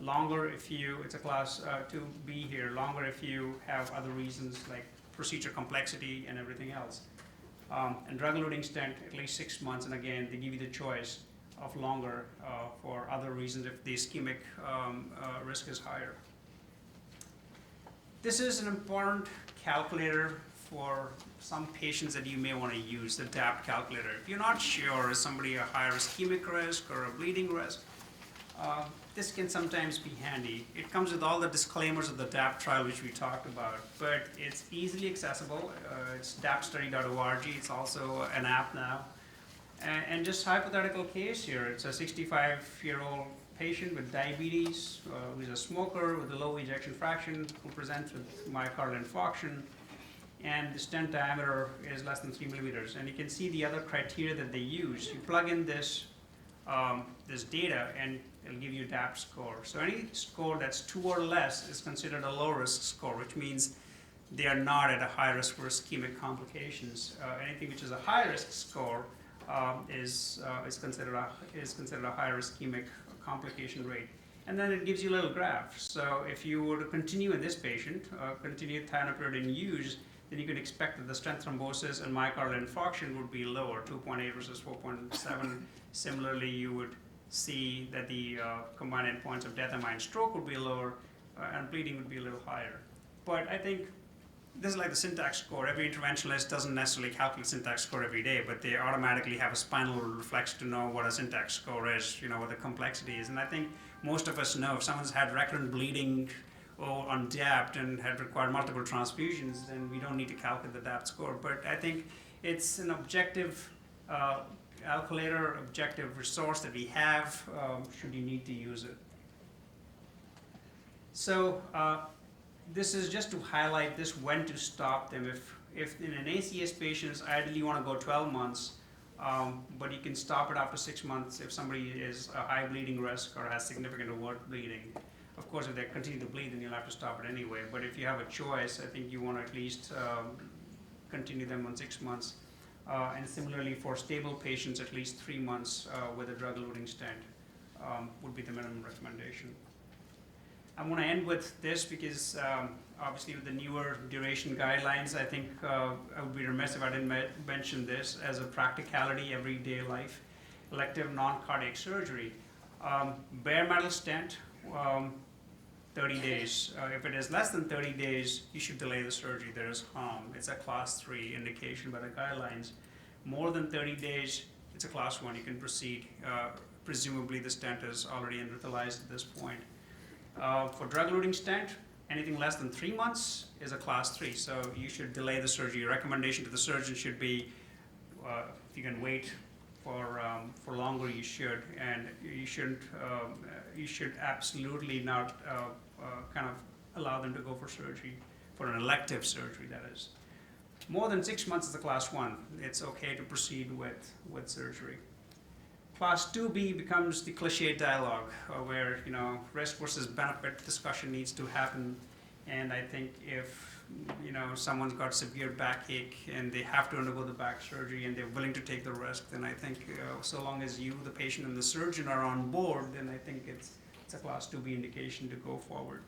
longer if you, it's a class 2B here, longer if you have other reasons like procedure complexity and everything else. And drug-eluting stent, at least 6 months, and again, they give you the choice of longer for other reasons if the ischemic risk is higher. This is an important calculator for some patients that you may want to use, the DAPT calculator. If you're not sure, is somebody a higher ischemic risk or a bleeding risk, this can sometimes be handy. It comes with all the disclaimers of the DAPT trial, which we talked about, but it's easily accessible. It's daptstudy.org. It's also an app now. And just hypothetical case here, it's a 65-year-old patient with diabetes, who's a smoker with a low ejection fraction, who presents with myocardial infarction, and the stent diameter is less than 3 millimeters. And you can see the other criteria that they use. You plug in this data, and it'll give you a DAPT score. So any score that's 2 or less is considered a low-risk score, which means they are not at a high risk for ischemic complications. Anything which is a high-risk score is considered a higher ischemic complication rate. And then it gives you a little graph. So if you were to continue in this patient, continue thienoprid in use, then you can expect that the stent thrombosis and myocardial infarction would be lower, 2.8 versus 4.7. Similarly, you would see that the combined endpoints of death and mind stroke would be lower, and bleeding would be a little higher. But I think this is like the syntax score. Every interventionalist doesn't necessarily calculate syntax score every day, but they automatically have a spinal reflex to know what a syntax score is, what the complexity is. And I think most of us know if someone's had recurrent bleeding on DAPT and had required multiple transfusions, then we don't need to calculate the DAPT score. But I think it's an objective calculator, objective resource that we have should you need to use it. So this is just to highlight this, when to stop them. If in an ACS patient, ideally you want to go 12 months, but you can stop it after 6 months if somebody is a high bleeding risk or has significant overt bleeding. Of course, if they continue to bleed, then you'll have to stop it anyway. But if you have a choice, I think you want to at least continue them on 6 months. And similarly, for stable patients, at least 3 months with a drug-eluting stent would be the minimum recommendation. I want to end with this because obviously with the newer duration guidelines, I think I would be remiss if I didn't mention this as a practicality, everyday life. Elective non-cardiac surgery. Bare metal stent, 30 days. If it is less than 30 days, you should delay the surgery. There is harm. It's a class 3 indication by the guidelines. More than 30 days, it's a class 1. You can proceed. Presumably the stent is already endothelialized at this point. For drug-eluting stent, anything less than 3 months is a class 3, so you should delay the surgery. Your recommendation to the surgeon should be, if you can wait for longer, you should, and you shouldn't. You should absolutely not kind of allow them to go for surgery, for an elective surgery, that is. More than 6 months is a class 1. It's okay to proceed with surgery. Class 2B becomes the cliche dialogue where risk versus benefit discussion needs to happen, and I think if someone's got severe backache and they have to undergo the back surgery and they're willing to take the risk, then I think so long as you, the patient, and the surgeon are on board, then I think it's a class 2B indication to go forward.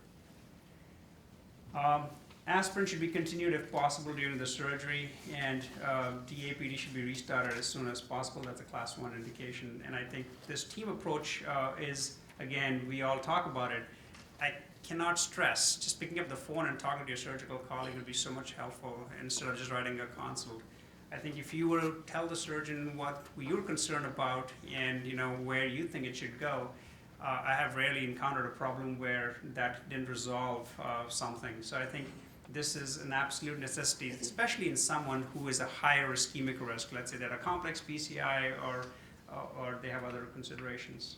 Aspirin should be continued if possible during the surgery, and DAPD should be restarted as soon as possible. That's a class 1 indication. And I think this team approach is, again, we all talk about it. I cannot stress, just picking up the phone and talking to your surgical colleague would be so much helpful instead of just writing a consult. I think if you were to tell the surgeon what you're concerned about and where you think it should go, I have rarely encountered a problem where that didn't resolve something. So I think this is an absolute necessity, especially in someone who is a higher ischemic risk. Let's say they're a complex PCI or they have other considerations.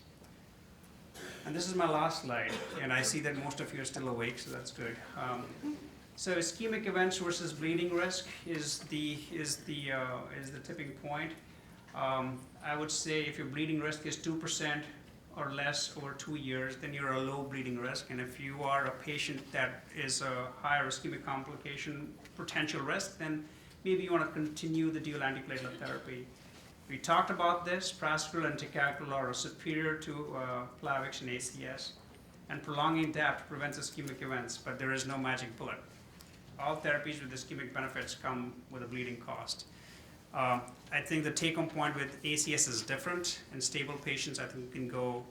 And this is my last slide, and I see that most of you are still awake, so that's good. So ischemic events versus bleeding risk is the tipping point. I would say if your bleeding risk is 2% or less over 2 years, then you're a low bleeding risk. And if you are a patient that is a higher ischemic complication potential risk, then maybe you want to continue the dual antiplatelet therapy. We talked about this. Prasugrel and Ticagrelor are superior to Plavix and ACS. And prolonging depth prevents ischemic events, but there is no magic bullet. All therapies with ischemic benefits come with a bleeding cost. I think the take-home point with ACS is different. In stable patients, I think we can go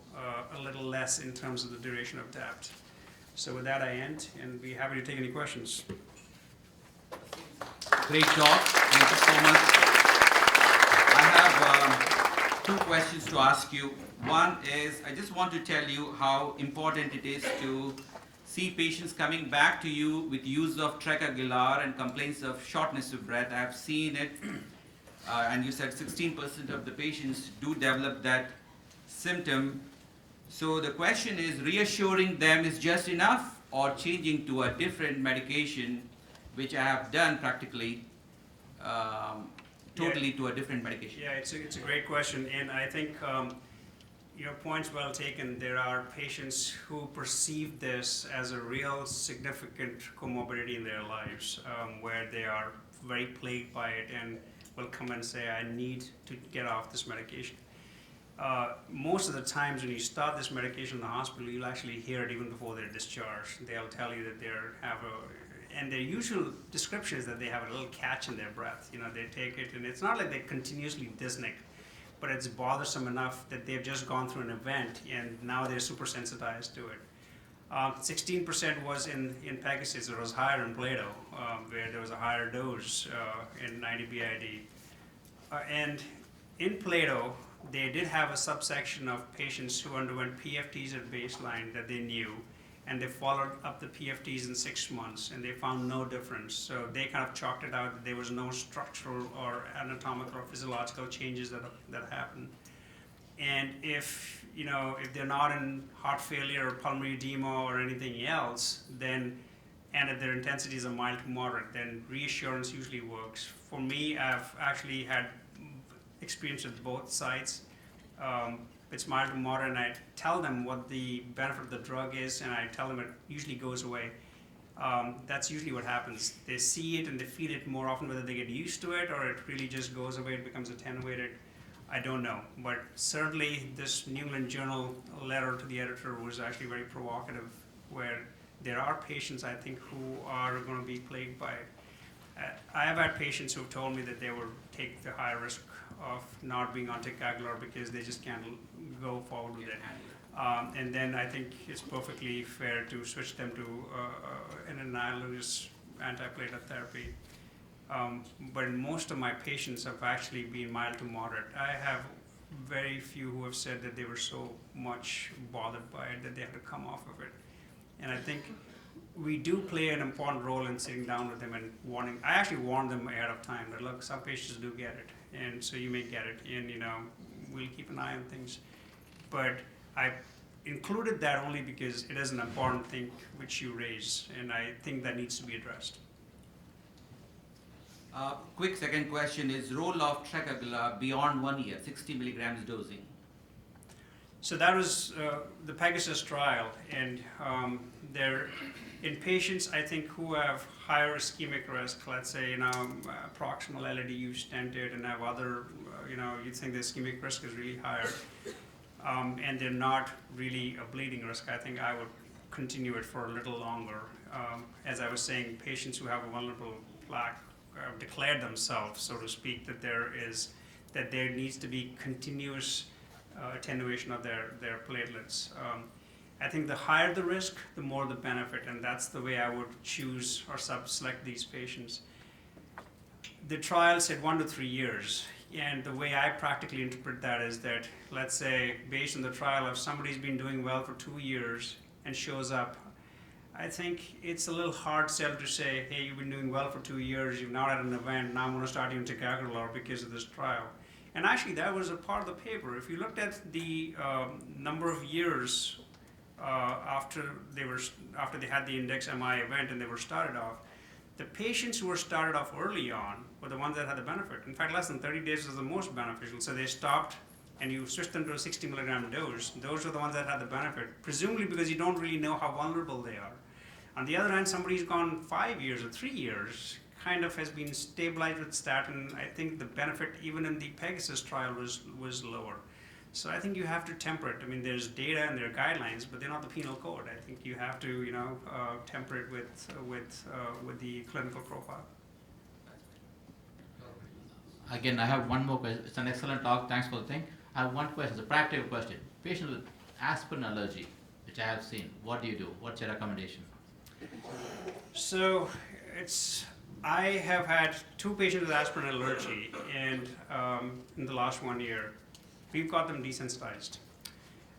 a little less in terms of the duration of depth. So with that, I end, and be happy to take any questions. Great talk. Thank you so much. I have 2 questions to ask you. One is, I just want to tell you how important it is to see patients coming back to you with use of Ticagrelor and complaints of shortness of breath. I have seen it, and you said 16% of the patients do develop that symptom. So the question is, reassuring them is just enough, or changing to a different medication, which I have done practically totally to a different medication? Yeah, it's a great question, and I think your point's well taken. There are patients who perceive this as a real significant comorbidity in their lives, where they are very plagued by it and will come and say, I need to get off this medication. Most of the times when you start this medication in the hospital, you'll actually hear it even before they're discharged. They'll tell you that and their usual description is that they have a little catch in their breath. You know, they take it, and it's not like they're continuously dyspneic, but it's bothersome enough that they've just gone through an event and now they're super sensitized to it. 16% was in Pegasus. It was higher in Plato, where there was a higher dose in 90 BID. And in Plato, they did have a subsection of patients who underwent PFTs at baseline that they knew, and they followed up the PFTs in 6 months, and they found no difference. So they kind of chalked it out that there was no structural or anatomical or physiological changes that happened. And if they're not in heart failure or pulmonary edema or anything else, and if their intensities are mild to moderate, then reassurance usually works. For me, I've actually had experience with both sides. It's mild to moderate, and I tell them what the benefit of the drug is, and I tell them it usually goes away. That's usually what happens. They see it and they feel it more often, whether they get used to it or it really just goes away, it becomes attenuated. I don't know. But certainly this New England Journal letter to the editor was actually very provocative, where there are patients, I think, who are going to be plagued by it. I have had patients who have told me that they will take the high risk of not being on Ticagrelor because they just can't go forward with it. And then I think it's perfectly fair to switch them to an analogous antiplatelet therapy. But most of my patients have actually been mild to moderate. I have very few who have said that they were so much bothered by it that they had to come off of it. And I think we do play an important role in sitting down with them and warning. I actually warn them ahead of time that, look, some patients do get it, and so you may get it, and we'll keep an eye on things. But I included that only because it is an important thing which you raise, and I think that needs to be addressed. Quick second question is role of Ticagrelor beyond 1 year, 60 milligrams dosing. So that was the Pegasus trial, and in patients, I think, who have higher ischemic risk, let's say, proximal LADU stented and have other, you think the ischemic risk is really higher, and they're not really a bleeding risk, I think I would continue it for a little longer. As I was saying, patients who have a vulnerable plaque declared themselves, so to speak, that there needs to be continuous attenuation of their platelets. I think the higher the risk, the more the benefit, and that's the way I would choose or select these patients. The trial said 1 to 3 years, and the way I practically interpret that is that, let's say, based on the trial, if somebody's been doing well for 2 years and shows up, I think it's a little hard sell to say, hey, you've been doing well for 2 years, you've not had an event, now I'm going to start using Ticagrelor because of this trial. And actually, that was a part of the paper. If you looked at the number of years after they had the index MI event and they were started off, the patients who were started off early on were the ones that had the benefit. In fact, less than 30 days was the most beneficial. So they stopped and you switched them to a 60 milligram dose. Those were the ones that had the benefit, presumably because you don't really know how vulnerable they are. On the other hand, somebody who's gone 5 years or 3 years kind of has been stabilized with statin. I think the benefit, even in the Pegasus trial, was lower. So I think you have to temper it. I mean, there's data and there are guidelines, but they're not the penal code. I think you have to, temper it with the clinical profile. Again, I have one more question. It's an excellent talk. Thanks for the thing. I have one question. It's a practical question. Patient with aspirin allergy, which I have seen. What do you do? What's your recommendation? So I have had 2 patients with aspirin allergy, and in the last 1 year, we've got them desensitized.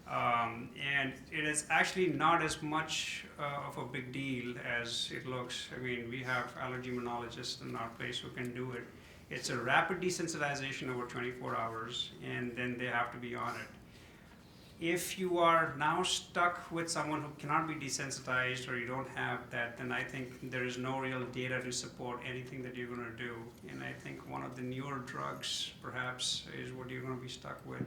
And it is actually not as much of a big deal as it looks. I mean, we have allergy immunologists in our place who can do it. It's a rapid desensitization over 24 hours, and then they have to be on it. If you are now stuck with someone who cannot be desensitized or you don't have that, then I think there is no real data to support anything that you're going to do. And I think one of the newer drugs, perhaps, is what you're going to be stuck with.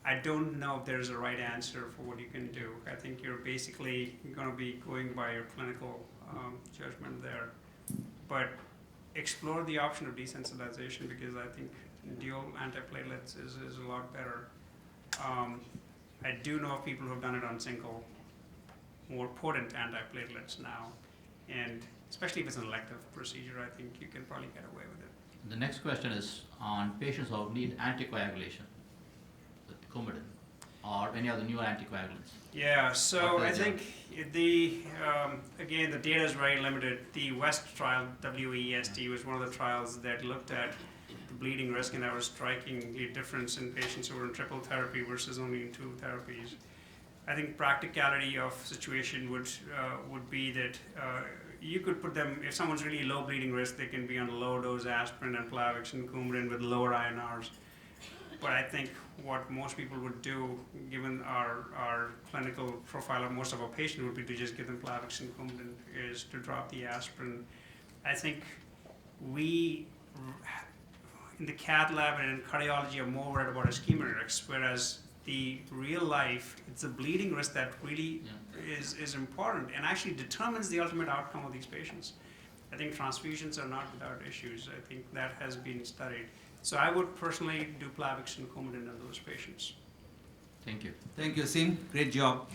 I don't know if there's a right answer for what you can do. I think you're basically going to be going by your clinical judgment there. But explore the option of desensitization, because I think dual antiplatelets is a lot better. I do know of people who have done it on single, more potent antiplatelets now, and especially if it's an elective procedure, I think you can probably get away with it. The next question is on patients who need anticoagulation with Coumadin or any other newer anticoagulants. Yeah, so What I is it? think again, the data is very limited. The WEST trial, WEST, was one of the trials that looked at the bleeding risk, and there was strikingly difference in patients who were in triple therapy versus only in 2 therapies. I think practicality of situation would be that you could put them, if someone's really low bleeding risk, they can be on low dose aspirin and Plavix and Coumadin with lower INRs. But I think what most people would do, given our clinical profile of most of our patients, would be to just give them Plavix and Coumadin, is to drop the aspirin. I think we, in the cath lab and in cardiology, are more worried about ischemia risks, whereas the real life, it's the bleeding risk that really is important and actually determines the ultimate outcome of these patients. I think transfusions are not without issues. I think that has been studied. So I would personally do Plavix and Coumadin in those patients. Thank you. Thank you, Singh. Great job.